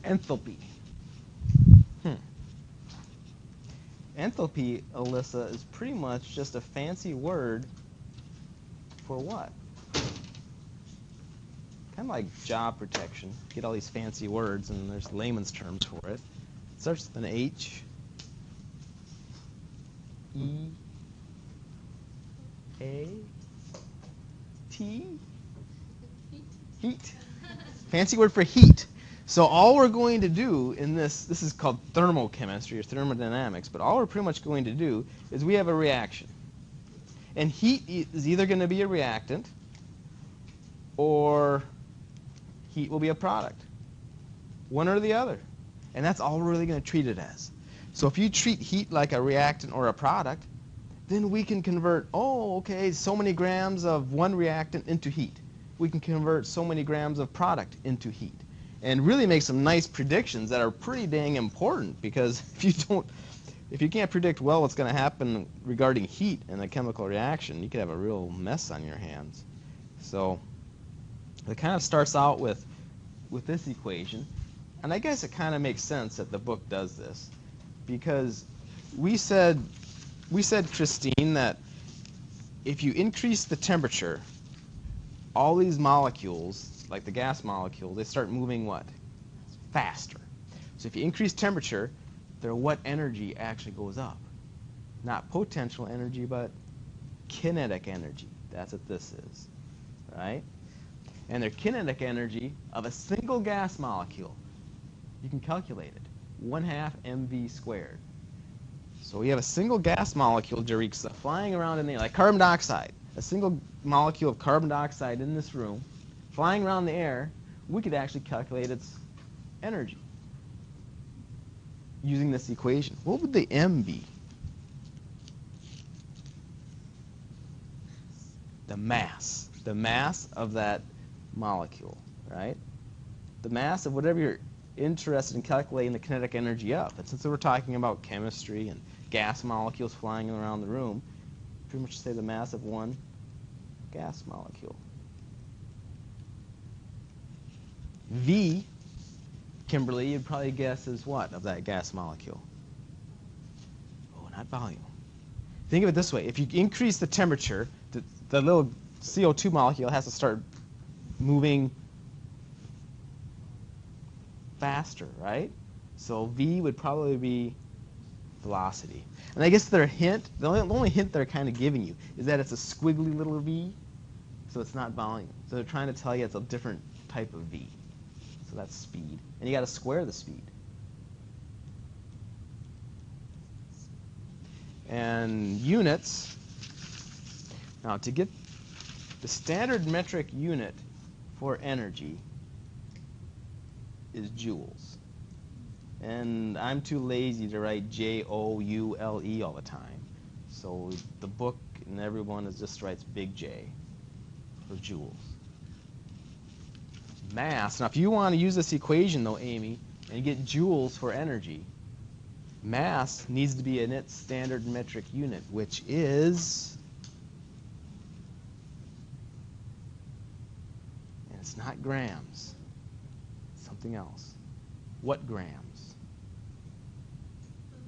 Enthalpy. Enthalpy, Alyssa, is pretty much just a fancy word for what? Kind of like job protection. Get all these fancy words, and there's layman's terms for it. It starts with an H. E. A. T. Heat. Fancy word for heat. So all we're going to do in this is called thermochemistry or thermodynamics, but all we're pretty much going to do is we have a reaction. And heat is either going to be a reactant or heat will be a product. One or the other. And that's all we're really going to treat it as. So if you treat heat like a reactant or a product, then we can convert, so many grams of one reactant into heat. We can convert so many grams of product into heat. And really make some nice predictions that are pretty dang important, because if you can't predict well what's going to happen regarding heat in a chemical reaction, you could have a real mess on your hands. So it kind of starts out with this equation, and I guess it kind of makes sense that the book does this, because we said, Christine, that if you increase the temperature, all these molecules, like the gas molecule, they start moving what? Faster. So if you increase temperature, their what energy actually goes up? Not potential energy, but kinetic energy. That's what this is, right? And their kinetic energy of a single gas molecule, you can calculate it, 1/2 mv squared. So we have a single gas molecule, Jarixa, flying around in the air, like carbon dioxide. A single molecule of carbon dioxide in this room, flying around the air, we could actually calculate its energy using this equation. What would the M be? The mass. The mass of that molecule, right? The mass of whatever you're interested in calculating the kinetic energy of. And since we're talking about chemistry and gas molecules flying around the room, pretty much say the mass of one gas molecule. V, Kimberly, you'd probably guess is what of that gas molecule? Oh, not volume. Think of it this way. If you increase the temperature, the little CO2 molecule has to start moving faster, right? So V would probably be velocity. And I guess the only hint they're kind of giving you is that it's a squiggly little V, so it's not volume. So they're trying to tell you it's a different type of V. So that's speed. And you got to square the speed. And units, now to get the standard metric unit for energy is joules. And I'm too lazy to write Joule all the time. So the book and everyone just writes big J for joules. Mass, now if you want to use this equation though, Amy, and get joules for energy, mass needs to be in its standard metric unit, which is, and it's not grams, it's something else. What grams?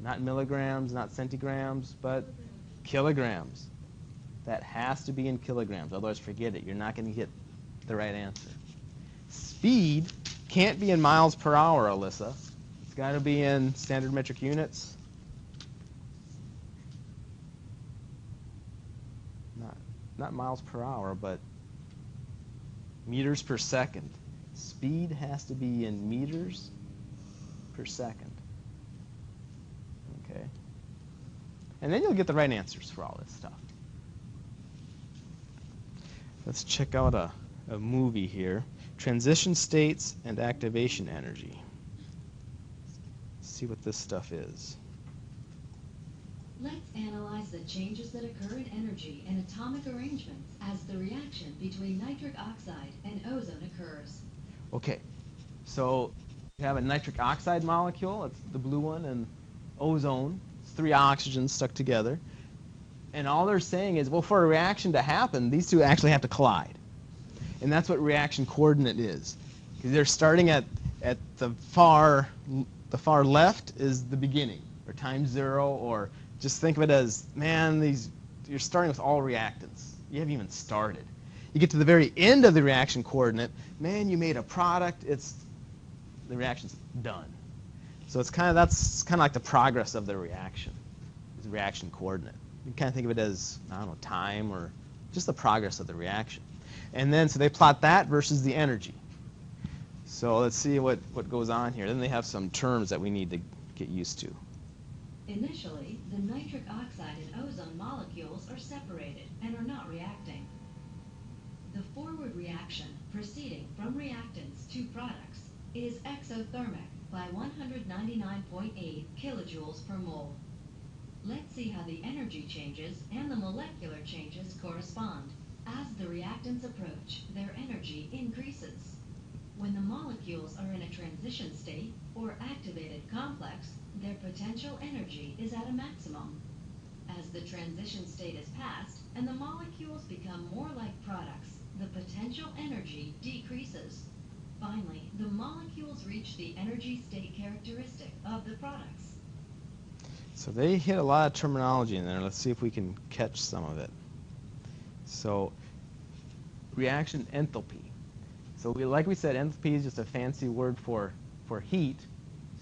Not milligrams, not centigrams, but kilograms. That has to be in kilograms, otherwise forget it. You're not going to get the right answer. Speed can't be in miles per hour, Alyssa. It's got to be in standard metric units. Not miles per hour, but meters per second. Speed has to be in meters per second. Okay? And then you'll get the right answers for all this stuff. Let's check out a movie here. Transition states and activation energy. Let's see what this stuff is. Let's analyze the changes that occur in energy and atomic arrangements as the reaction between nitric oxide and ozone occurs. Okay, so you have a nitric oxide molecule, it's the blue one, and ozone. It's 3 oxygens stuck together. And all they're saying is, well, for a reaction to happen, these two actually have to collide. And that's what reaction coordinate is. Because they're starting at At the far left is the beginning, or time zero, or just think of it as, man, you're starting with all reactants. You haven't even started. You get to the very end of the reaction coordinate, man, you made a product, the reaction's done. So that's kind of like the progress of the reaction, is the reaction coordinate. You can kind of think of it as, I don't know, time or just the progress of the reaction. And then, so they plot that versus the energy. So let's see what goes on here. Then they have some terms that we need to get used to. Initially, the nitric oxide and ozone molecules are separated and are not reacting. The forward reaction proceeding from reactants to products is exothermic by 199.8 kilojoules per mole. Let's see how the energy changes and the molecular changes correspond. As the reactants approach, their energy increases. When the molecules are in a transition state or activated complex, their potential energy is at a maximum. As the transition state is passed and the molecules become more like products, the potential energy decreases. Finally, the molecules reach the energy state characteristic of the products. So they hit a lot of terminology in there. Let's see if we can catch some of it. So, reaction enthalpy. So like we said, enthalpy is just a fancy word for heat.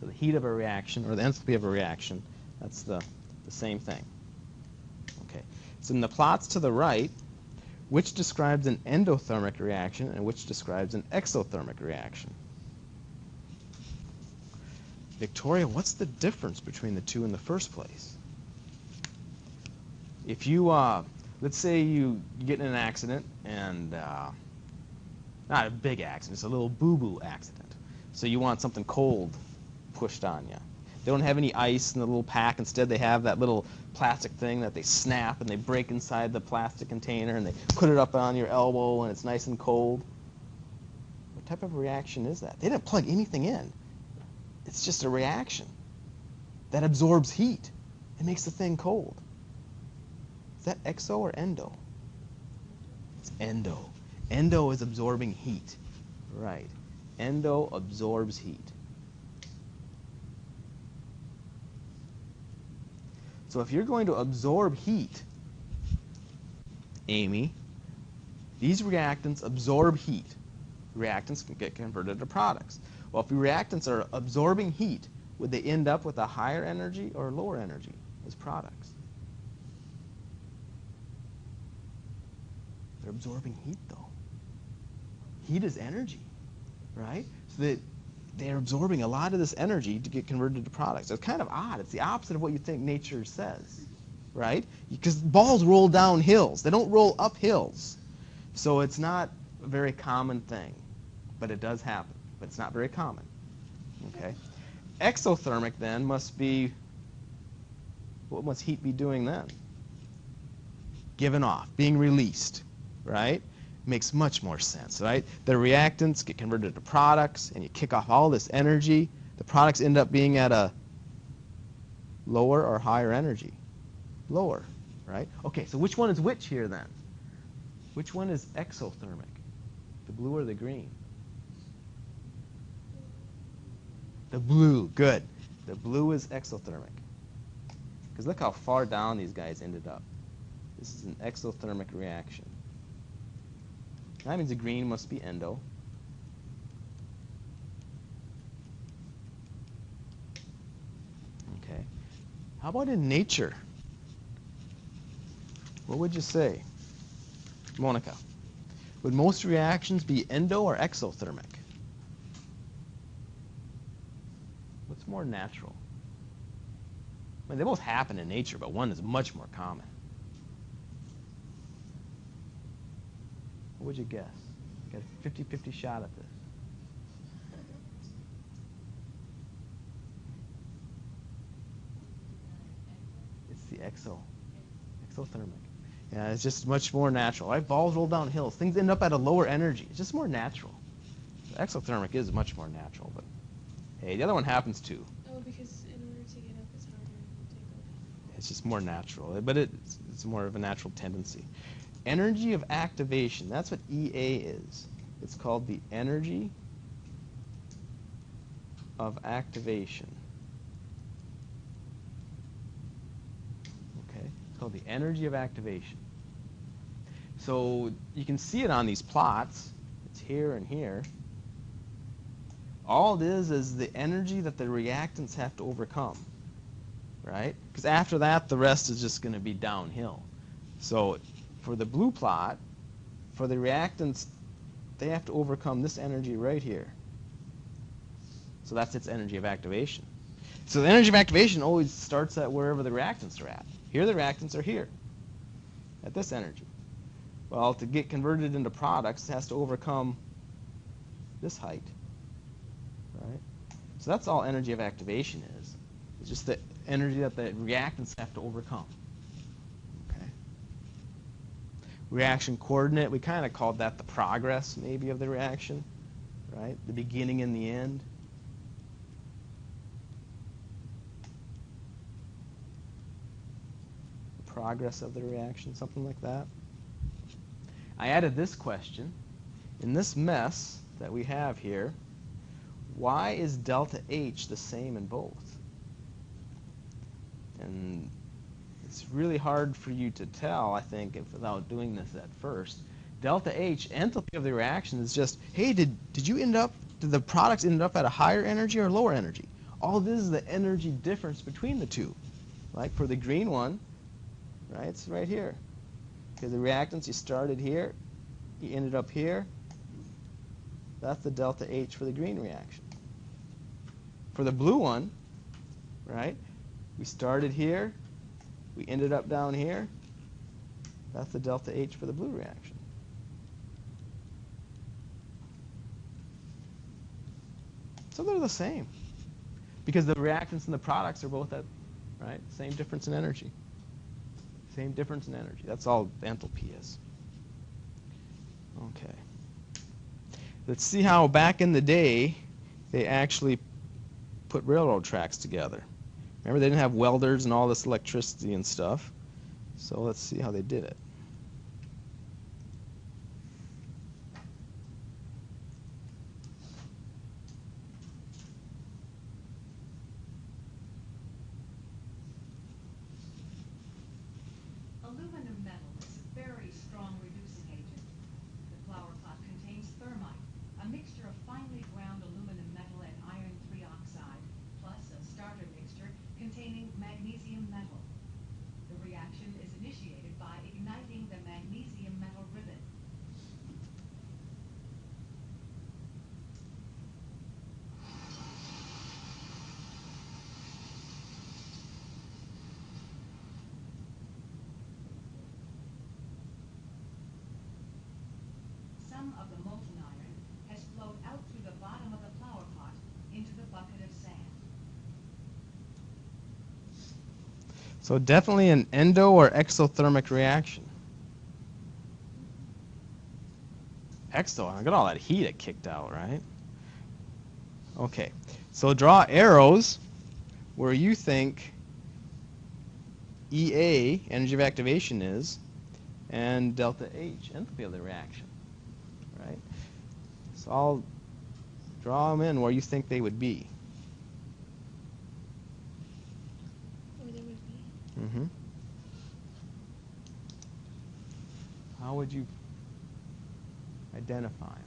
So the heat of a reaction, or the enthalpy of a reaction, that's the same thing. Okay. So in the plots to the right, which describes an endothermic reaction and which describes an exothermic reaction? Victoria, what's the difference between the two in the first place? If you, let's say you get in an accident, and not a big accident, it's a little boo-boo accident. So you want something cold pushed on you. They don't have any ice in the little pack. Instead, they have that little plastic thing that they snap and they break inside the plastic container and they put it up on your elbow and it's nice and cold. What type of reaction is that? They didn't plug anything in. It's just a reaction that absorbs heat. It makes the thing cold. Is that exo or endo? It's endo. Endo is absorbing heat. Right. Endo absorbs heat. So if you're going to absorb heat, Amy, these reactants absorb heat. Reactants can get converted to products. Well, if the reactants are absorbing heat, would they end up with a higher energy or lower energy as products? They're absorbing heat, though. Heat is energy, right? So they're absorbing a lot of this energy to get converted to products. It's kind of odd. It's the opposite of what you think nature says, right? Because balls roll down hills. They don't roll up hills. So it's not a very common thing, but it does happen. But it's not very common, okay? Exothermic, then, must be, what must heat be doing then? Given off, being released, right? Makes much more sense, right? The reactants get converted to products, and you kick off all this energy. The products end up being at a lower or higher energy? Lower, right? Okay, so which one is which here then? Which one is exothermic? The blue or the green? The blue, good. The blue is exothermic. Because look how far down these guys ended up. This is an exothermic reaction. That means the green must be endo. Okay. How about in nature? What would you say? Monica, would most reactions be endo or exothermic? What's more natural? I mean, they both happen in nature, but one is much more common. What would you guess? Got a 50-50 shot at this. It's the exothermic. Yeah, it's just much more natural. Right? Balls roll down hills. Things end up at a lower energy. It's just more natural. The exothermic is much more natural, but hey, the other one happens too. Oh, because in order to get up, it's harder to go down. It's just more natural, but it's more of a natural tendency. Energy of activation, that's what EA is. It's called the energy of activation. Okay, it's called the energy of activation. So you can see it on these plots. It's here and here. All it is the energy that the reactants have to overcome, right? Because after that, the rest is just going to be downhill. So for the blue plot, for the reactants, they have to overcome this energy right here. So that's its energy of activation. So the energy of activation always starts at wherever the reactants are at. Here the reactants are here, at this energy. Well, to get converted into products, it has to overcome this height, right? So that's all energy of activation is. It's just the energy that the reactants have to overcome. Okay. Reaction coordinate, we kind of called that the progress, maybe, of the reaction, right? The beginning and the end. The progress of the reaction, something like that. I added this question. In this mess that we have here, why is delta H the same in both? And it's really hard for you to tell, I think, without doing this at first. Delta H, enthalpy of the reaction, is just, hey, did the products end up at a higher energy or lower energy? All this is the energy difference between the two. Like for the green one, right, it's right here. Because the reactants, you started here, you ended up here. That's the delta H for the green reaction. For the blue one, right, we started here, we ended up down here. That's the delta H for the blue reaction. So they're the same. Because the reactants and the products are both at, right, same difference in energy. Same difference in energy. That's all enthalpy is. Okay. Let's see how back in the day they actually put railroad tracks together. Remember, they didn't have welders and all this electricity and stuff. So let's see how they did it. Aluminum metal is a very strong reducing agent. The flower pot contains thermite, a mixture of finely ground aluminum metal and iron 3 oxide, plus a starter mixture containing magnesium metal. The reaction is initiated by igniting the magnesium metal ribbon. Some of the molten iron has flowed out through the bottom of the flower pot into the bucket of sand. So definitely an endo or exothermic reaction. Exo, I got all that heat it kicked out, right? Okay, so draw arrows where you think EA, energy of activation, is, and delta H, enthalpy of the reaction, right? So I'll draw them in where you think they would be. Where they would be. Mm-hmm. How would you identify them?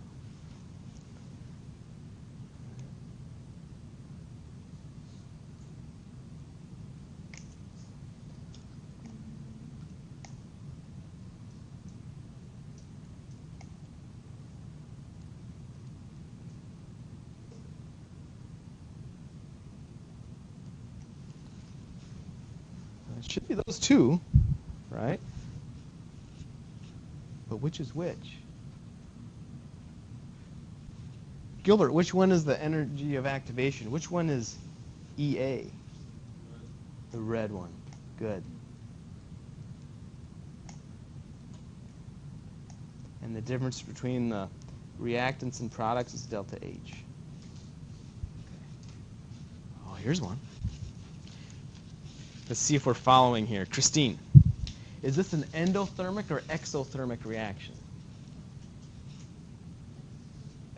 It should be those two, right? But which is which? Gilbert, which one is the energy of activation? Which one is EA? The red one. Good. And the difference between the reactants and products is delta H. Okay. Oh, here's one. Let's see if we're following here. Christine, is this an endothermic or exothermic reaction?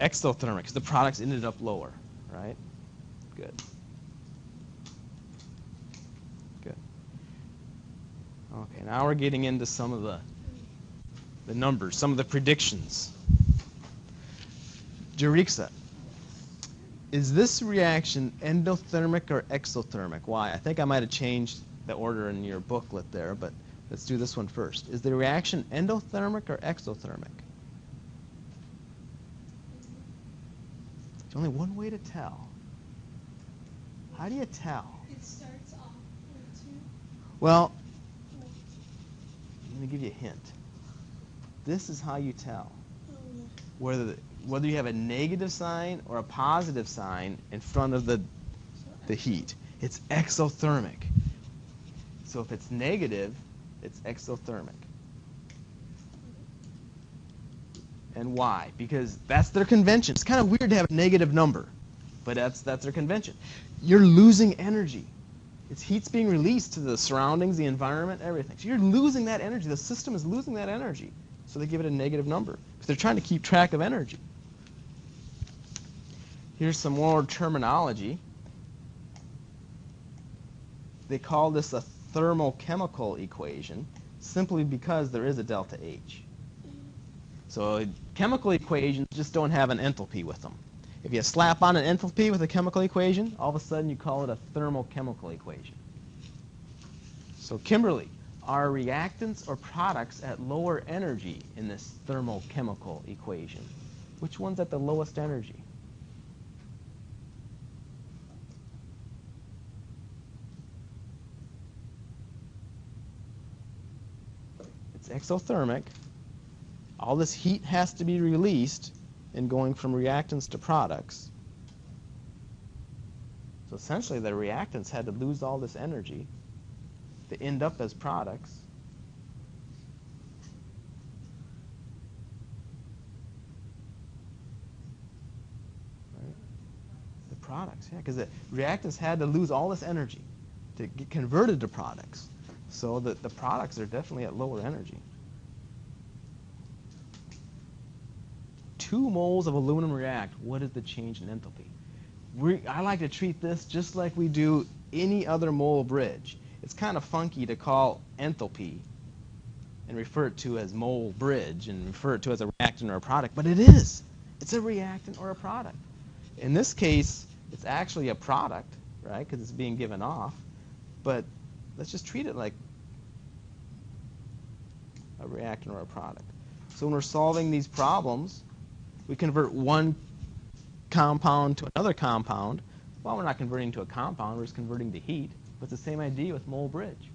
Exothermic, because the products ended up lower, right? Good. Good. Okay, now we're getting into some of the numbers, some of the predictions. Jarixa, is this reaction endothermic or exothermic? Why? I think I might have changed the order in your booklet there, but let's do this one first. Is the reaction endothermic or exothermic? There's only one way to tell. How do you tell? It starts off with 2. Well, I'm going to give you a hint. This is how you tell whether you have a negative sign or a positive sign in front of the heat. It's exothermic. So if it's negative, it's exothermic. And why? Because that's their convention. It's kind of weird to have a negative number, but that's their convention. You're losing energy. It's heat's being released to the surroundings, the environment, everything. So you're losing that energy. The system is losing that energy. So they give it a negative number because they're trying to keep track of energy. Here's some more terminology. They call this a thermochemical equation simply because there is a delta H. So chemical equations just don't have an enthalpy with them. If you slap on an enthalpy with a chemical equation, all of a sudden you call it a thermochemical equation. So Kimberly, are reactants or products at lower energy in this thermochemical equation? Which one's at the lowest energy? It's exothermic. All this heat has to be released in going from reactants to products. So essentially the reactants had to lose all this energy to end up as products. Right? The products, yeah, because the reactants had to lose all this energy to get converted to products. So the products are definitely at lower energy. 2 moles of aluminum react. What is the change in enthalpy? I like to treat this just like we do any other mole bridge. It's kind of funky to call enthalpy and refer it to as mole bridge and refer it to as a reactant or a product, but it is. It's a reactant or a product. In this case, it's actually a product, right, because it's being given off, but let's just treat it like a reactant or a product. So when we're solving these problems, we convert one compound to another compound. Well, we're not converting to a compound, we're just converting to heat. But it's the same idea with mole bridge.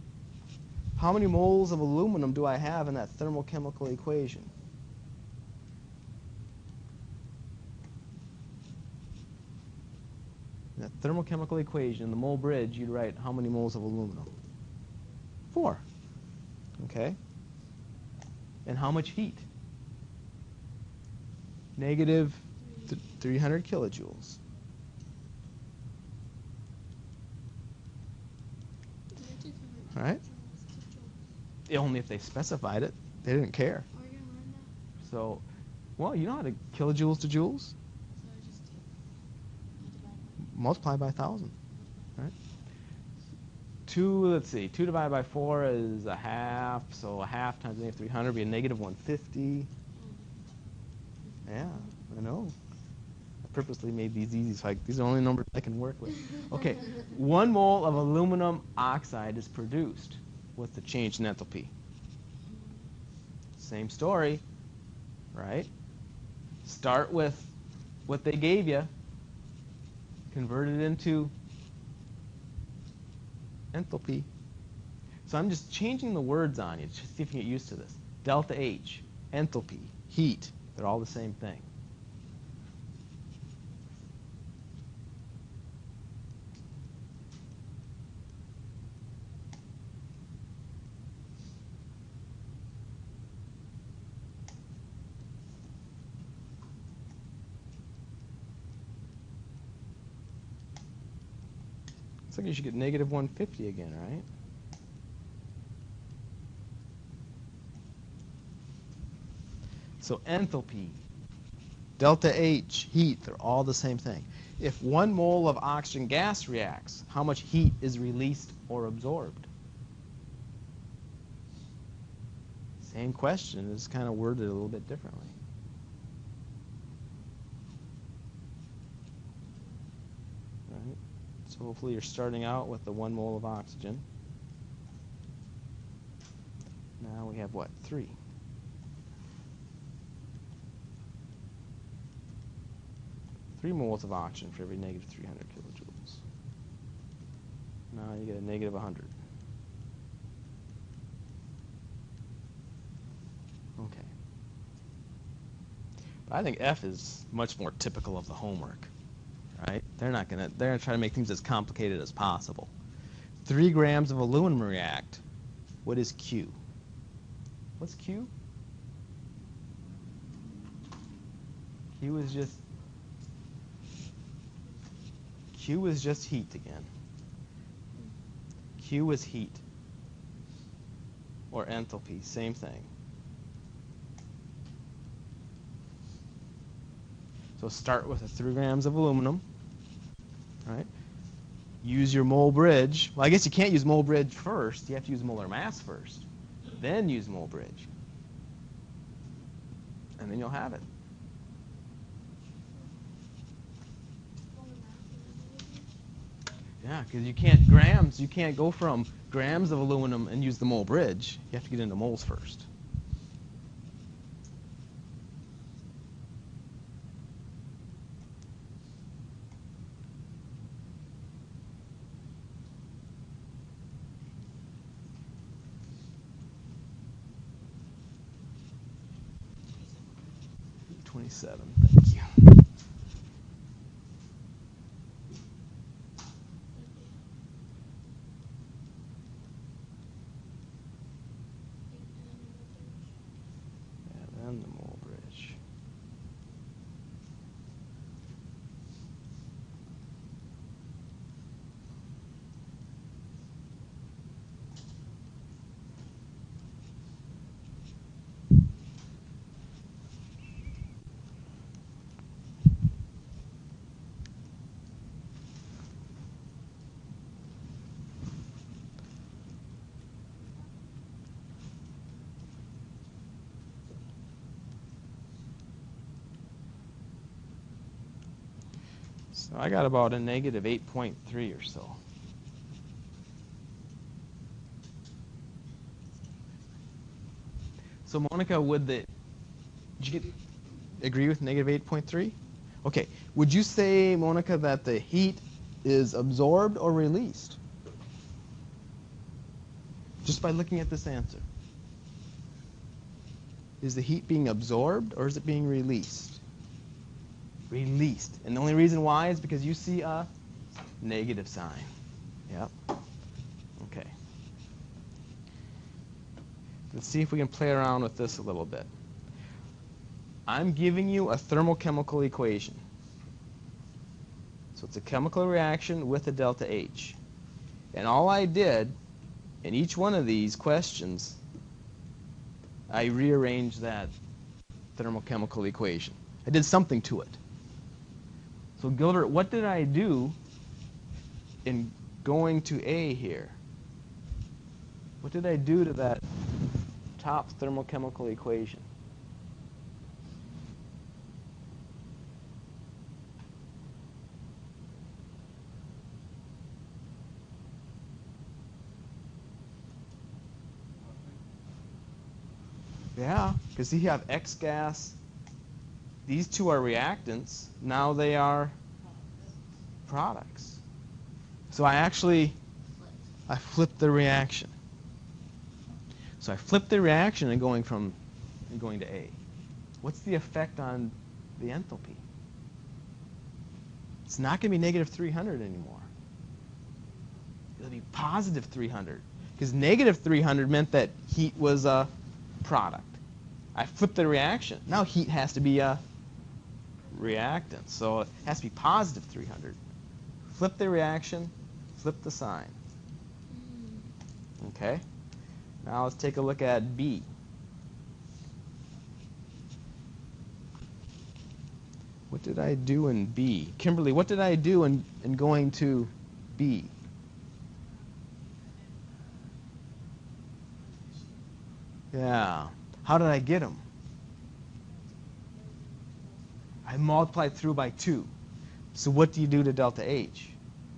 How many moles of aluminum do I have in that thermochemical equation? In that thermochemical equation, the mole bridge, you'd write how many moles of aluminum? 4. Okay. And how much heat? Negative 300 kilojoules. All right? Only if they specified it. They didn't care. Are you going to learn that? So, well, you know how to kilojoules to joules? So I just Multiply by 1,000. Right? 2, let's see, 2 divided by 4 is a half, so a half times negative 300 would be a negative 150. Yeah, I know. I purposely made these easy, so these are the only numbers I can work with. Okay, 1 mole of aluminum oxide is produced. What's the change in enthalpy? Same story, right? Start with what they gave you, convert it into enthalpy. So I'm just changing the words on you, just see if you get used to this. Delta H, enthalpy, heat, they're all the same thing. Looks like you should get negative 150 again, right? So enthalpy, delta H, heat, they're all the same thing. if 1 mole of oxygen gas reacts, how much heat is released or absorbed? Same question, it's kind of worded a little bit differently. Right? So hopefully you're starting out with the 1 mole of oxygen. Now we have what? 3. 3 moles of oxygen for every negative 300 kilojoules. Now you get a negative 100. Okay. But I think F is much more typical of the homework, right? They're gonna try to make things as complicated as possible. 3 grams of aluminum react. What is Q? What's Q? Q is just heat again. Q is heat. Or enthalpy, same thing. So start with 3 grams of aluminum, right? Use your mole bridge. Well, I guess you can't use mole bridge first. You have to use molar mass first. Then use mole bridge. And then you'll have it. Yeah, because you can't go from grams of aluminum and use the mole bridge. You have to get into moles first. .27, thank you. And the mole bridge. So I got about a negative 8.3 or so. So Monica, did you agree with negative 8.3? Okay. Would you say, Monica, that the heat is absorbed or released? Just by looking at this answer. Is the heat being absorbed or is it being released? Released. And the only reason why is because you see a negative sign. Yep. Okay. Let's see if we can play around with this a little bit. I'm giving you a thermochemical equation. So it's a chemical reaction with a delta H. And all I did in each one of these questions, I rearranged that thermochemical equation. I did something to it. So Gilbert, what did I do in going to A here? What did I do to that top thermochemical equation? Yeah, because you have X gas. These two are reactants. Now they are products. So I flipped the reaction. So I flipped the reaction and going to A. What's the effect on the enthalpy? It's not going to be negative 300 anymore. It'll be positive 300. Because negative 300 meant that heat was a product. I flipped the reaction. Now heat has to be a reactant. So it has to be positive 300. Flip the reaction, flip the sign. Okay? Now let's take a look at B. What did I do in B? Kimberly, what did I do in going to B? Yeah. How did I get them? I multiplied through by 2. So what do you do to delta H?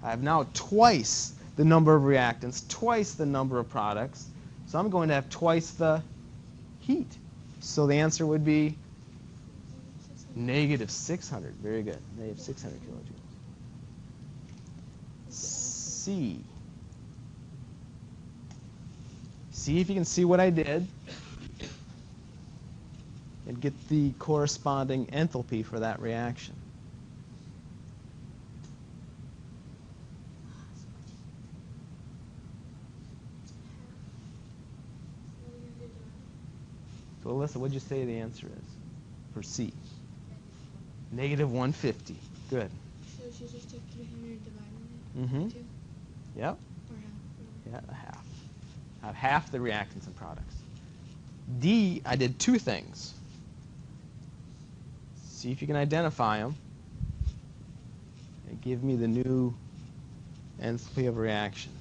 I have now twice the number of reactants, twice the number of products. So I'm going to have twice the heat. So the answer would be negative 600. Very good. Negative 600 kilojoules. C. See if you can see what I did and get the corresponding enthalpy for that reaction. So Alyssa, what did you say the answer is for C? Negative 150. Good. So she just took 300 divided Mm-hmm. by 2? Yep. Or half? Yeah, a half. I have half the reactants and products. D, I did 2 things. See if you can identify them. And give me the new enthalpy of reaction.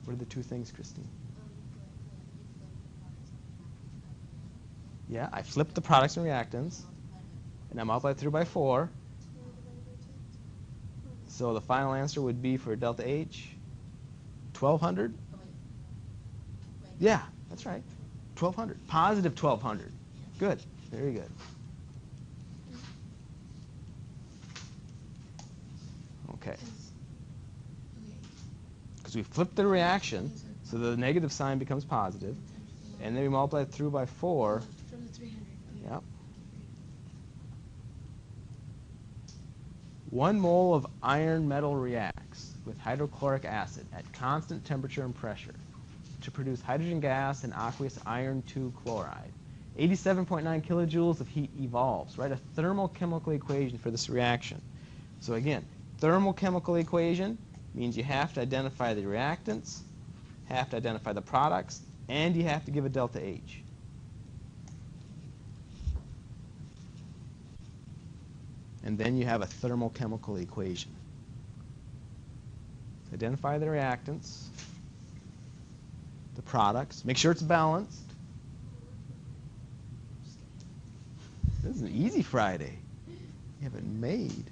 What are the 2 things, Christine? Yeah, I flipped the products and reactants, and I multiplied through by 4. So the final answer would be for delta H, 1,200? Yeah, that's right. 1,200. Positive 1,200. Good. Very good. Okay. Because we flipped the reaction, so the negative sign becomes positive, and then we multiply it through by 4. From the 300. Okay. Yep. 1 mole of iron metal reacts with hydrochloric acid at constant temperature and pressure to produce hydrogen gas and aqueous iron 2 chloride. 87.9 kilojoules of heat evolves. Write a thermochemical equation for this reaction. So again, thermochemical equation means you have to identify the reactants, have to identify the products, and you have to give a delta H. And then you have a thermochemical equation. Identify the reactants, the products, make sure it's balanced. This is an easy Friday. You have it made.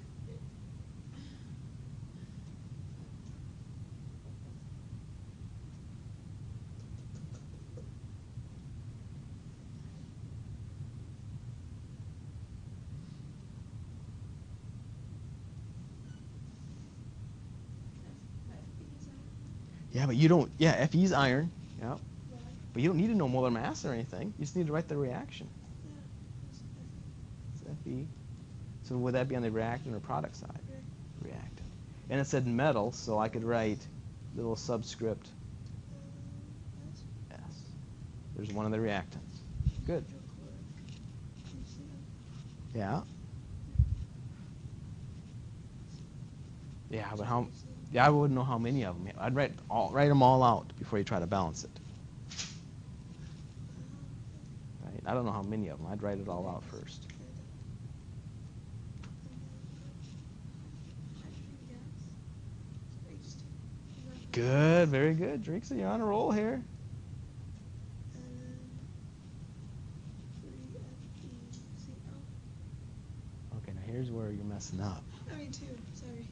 Yeah, but you don't, yeah, Fe's iron, yeah. But you don't need to know molar mass or anything. You just need to write the reaction. It's Fe. So would that be on the reactant or product side? Reactant. And it said metal, so I could write little subscript S. There's one of the reactants. Good. Yeah. Yeah, but how? Yeah, I wouldn't know how many of them. I'd write them all out before you try to balance it. Right? I don't know how many of them. I'd write it all out first. Good, very good. Drexa, you're on a roll here. Okay, now here's where you're messing up. I mean, 2. Sorry.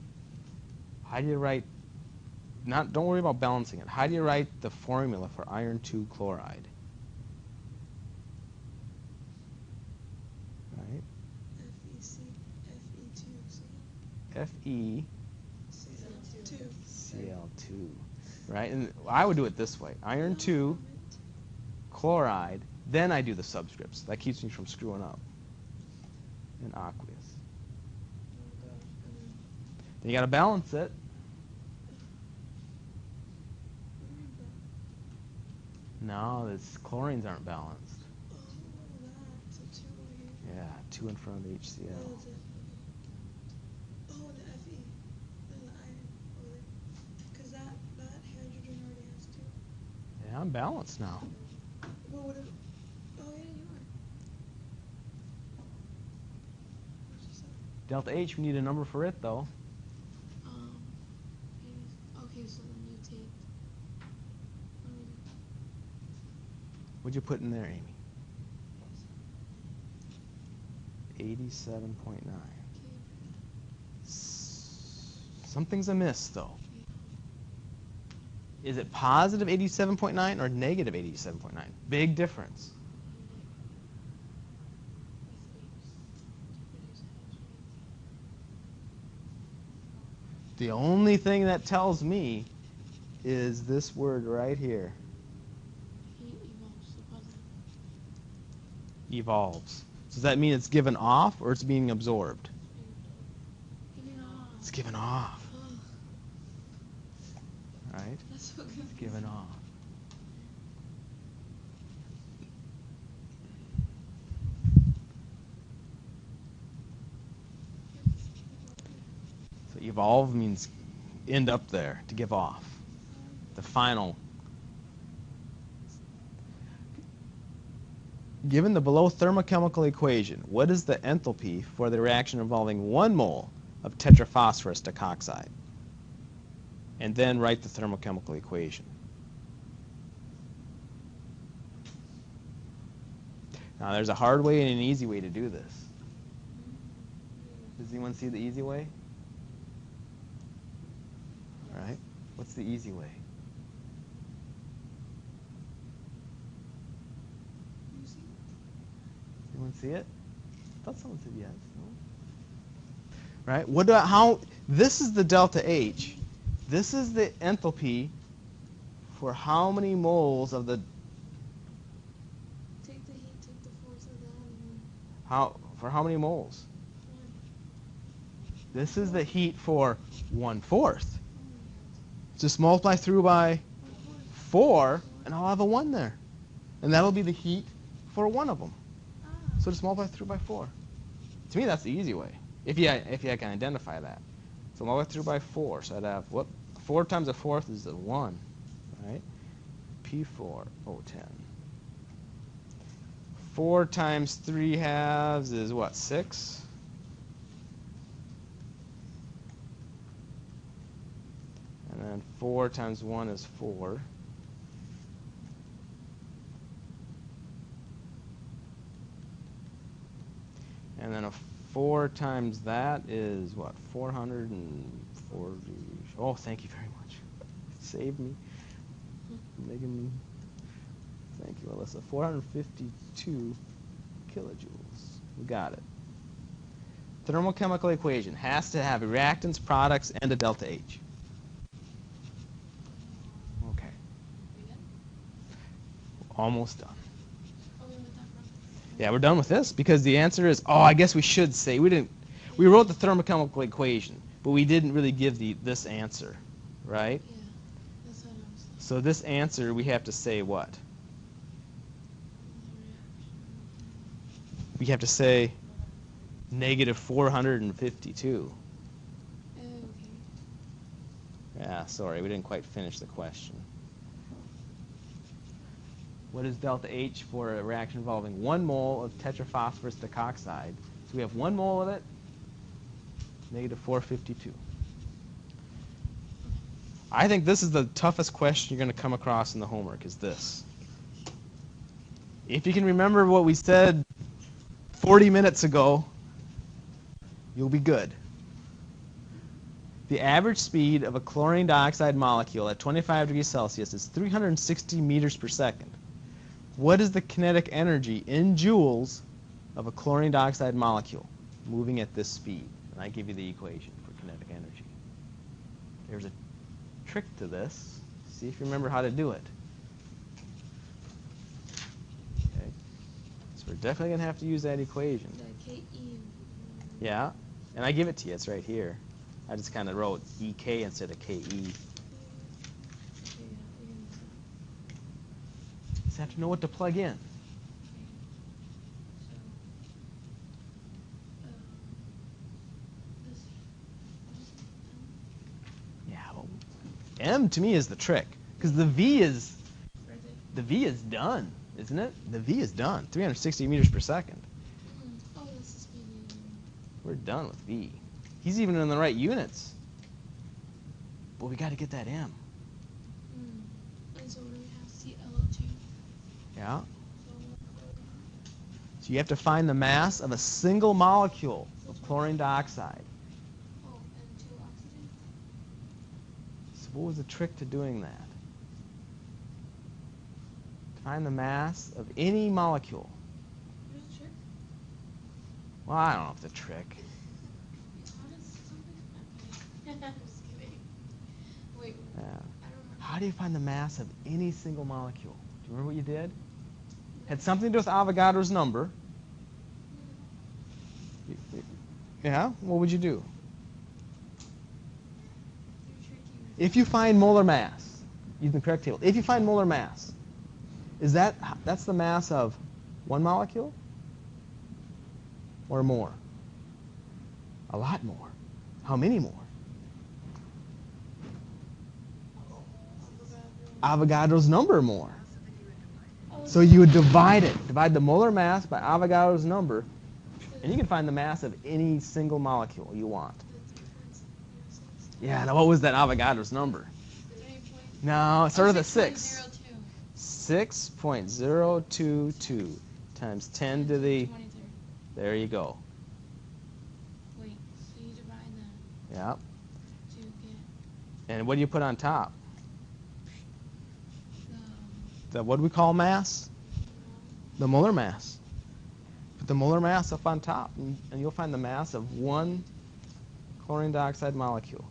How do you write, don't worry about balancing it. How do you write the formula for iron 2 chloride? Right? Fe2. Cl2. Right? And I would do it this way. Iron 2 chloride, then I do the subscripts. That keeps me from screwing up. And aqueous. Then you got to balance it. No, the chlorines aren't balanced. So 2 over here. Yeah, 2 in front of the HCl. Oh, the Fe. The iron. Yeah, I'm balanced now. What would it? Oh yeah, you are. What'd you say? Delta H, we need a number for it, though. Okay, so then you take. What'd you put in there, Amy? 87.9. Something's amiss, though. Is it positive 87.9 or negative 87.9? Big difference. The only thing that tells me is this word right here. Evolves. So does that mean it's given off or it's being absorbed? It's given off. Right? That's so good. It's given off. So evolve means end up there, to give off. The final. Given the below thermochemical equation, what is the enthalpy for the reaction involving 1 mole of tetraphosphorus dicoxide? And then write the thermochemical equation. Now there's a hard way and an easy way to do this. Does anyone see the easy way? All right. What's the easy way? Anyone see it? I thought someone said yes. No? Right? This is the delta H. This is the enthalpy for how many moles of the... Take the heat, take the force of that, and For how many moles? 1. This is the heat for 1/4. Just multiply through by 4, and I'll have a 1 there. And that'll be the heat for one of them. So just multiply through by 4. To me, that's the easy way, if you can identify that. So multiply through by 4. So I'd have, 4 times a 4th is a 1, right? P4, 10. 4 times 3 halves is what, 6? And then 4 times 1 is 4. And then a 4 times that is what? 440. Oh, thank you very much. Saved me. Making me. Thank you, Alyssa. 452 kilojoules. We got it. Thermochemical equation has to have reactants, products, and a delta H. Okay. Almost done. Yeah, we're done with this because the answer is, I guess we should say, we wrote the thermochemical equation, but we didn't really give this answer, right? Yeah, that's what I was saying. So this answer, we have to say what? We have to say negative 452. Okay. Yeah, sorry, we didn't quite finish the question. What is delta H for a reaction involving 1 mole of tetraphosphorus dicoxide? So we have 1 mole of it, negative 452. I think this is the toughest question you're going to come across in the homework, is this. If you can remember what we said 40 minutes ago, you'll be good. The average speed of a chlorine dioxide molecule at 25 degrees Celsius is 360 meters per second. What is the kinetic energy in joules of a chlorine dioxide molecule moving at this speed? And I give you the equation for kinetic energy. There's a trick to this. See if you remember how to do it. Okay. So we're definitely going to have to use that equation. The KE. Yeah. And I give it to you. It's right here. I just kind of wrote EK instead of KE. You have to know what to plug in. Yeah, well, M to me is the trick, because the V is The V is done, isn't it? The V is done. 360 meters per second. Oh, this is speed. We're done with V. He's even in the right units. But we got to get that M. And so what do we have? ClO2. Yeah. So you have to find the mass of a single molecule of chlorine dioxide. Oh, and 2 oxygen? So what was the trick to doing that? Find the mass of any molecule. There's a trick? Well, I don't know if it's a trick. How does something? Okay. I'm just kidding. Wait, Yeah. I don't remember. How do you find the mass of any single molecule? Do you remember what you did? Had something to do with Avogadro's number. Yeah? What would you do? You're tricky. If you find molar mass, using the correct table, if you find molar mass, that's the mass of one molecule? Or more? A lot more. How many more? Avogadro's number more. So you would divide it. Divide the molar mass by Avogadro's number, and you can find the mass of any single molecule you want. Yeah, now what was that Avogadro's number? No, it started with a 6. 6.022 times 10 to the... 23. There you go. Wait, so you divide that Yeah. to get And what do you put on top? the... What do we call mass? The molar mass. Put the molar mass up on top, and you'll find the mass of one chlorine dioxide molecule.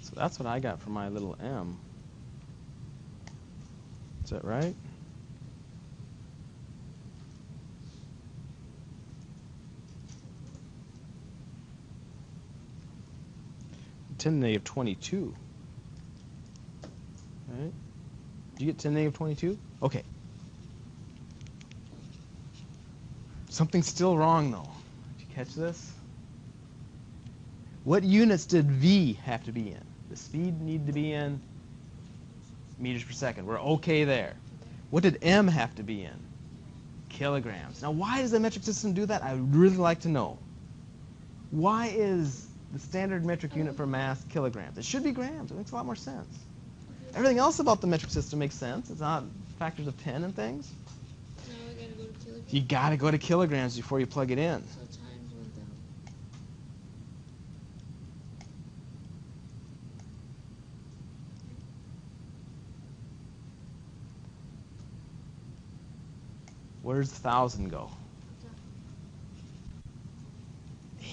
So that's what I got for my little m. Is that right? (10⁻22). Right? Did you get 10⁻22? Okay. Something's still wrong, though. Did you catch this? What units did V have to be in? The speed needed to be in meters per second. We're okay there. What did M have to be in? Kilograms. Now, why does the metric system do that? I would really like to know. Why is the standard metric unit for mass kilograms? It should be grams. It makes a lot more sense. Everything else about the metric system makes sense. It's not factors of 10 and things. Now I gotta go to kilograms. You got to go to kilograms before you plug it in. So times 1,000. Where's the 1,000 go?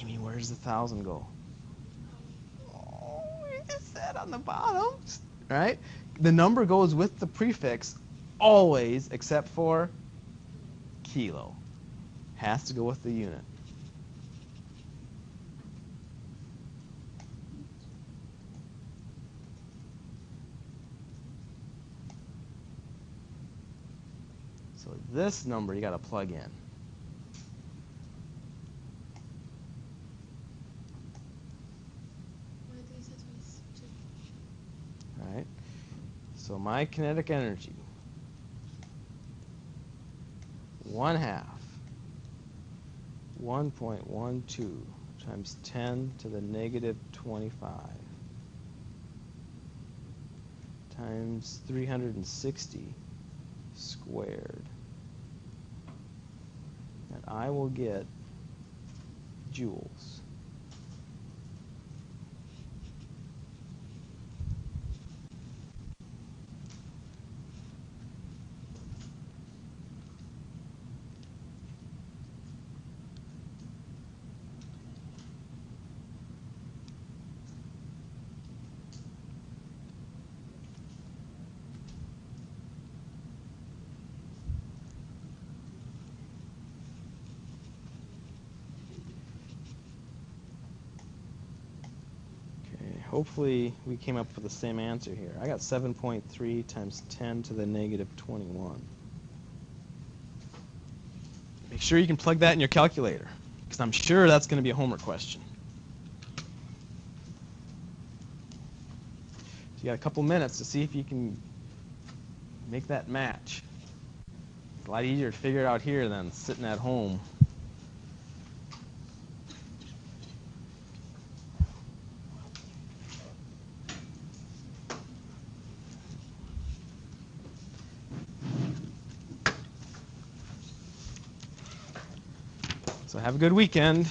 Amy, where's the 1,000 go? Oh, you just said on the bottom. Right? The number goes with the prefix always except for kilo. Has to go with the unit. So this number you got to plug in. Why did they say twice? 2. Right? So my kinetic energy, 1/2 1.12 times 10 to the negative 25 times 360 squared. And I will get joules. Hopefully we came up with the same answer here. I got 7.3 times 10 to the negative 21. Make sure you can plug that in your calculator, because I'm sure that's going to be a homework question. So you got a couple minutes to see if you can make that match. It's a lot easier to figure it out here than sitting at home. So have a good weekend.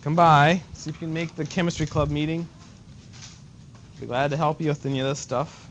Come by, see if you can make the chemistry club meeting. Be glad to help you with any of this stuff.